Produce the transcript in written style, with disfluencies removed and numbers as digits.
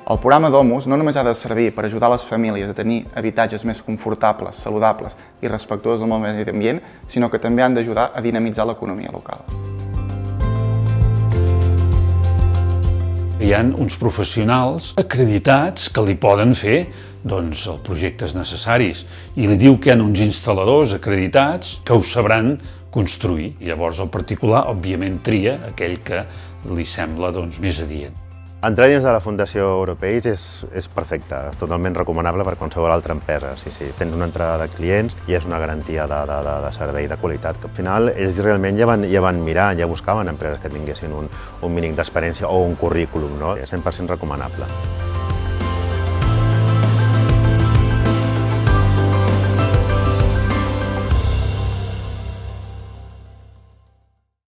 El programa Domus no només ha de servir per ajudar les famílies a tenir habitatges més confortables, saludables i respectuosos amb el medi ambient, sinó que també han d'ajudar a dinamitzar l'economia local. Hi ha uns professionals acreditats que li poden fer els projectes necessaris i li diu que hi ha uns instal·ladors acreditats que ho sabran construir. I llavors el particular, òbviament, tria aquell que li sembla més adient. Entrar dins de la Fundació Europeis és perfecte, és totalment recomanable per qualsevol altra empresa. Sí, tens una entrada de clients i és una garantia de servei de qualitat, que al final ells realment ja van mirar, ja buscaven empreses que tinguessin un mínim d'experiència o un currículum, no? És 100% recomanable.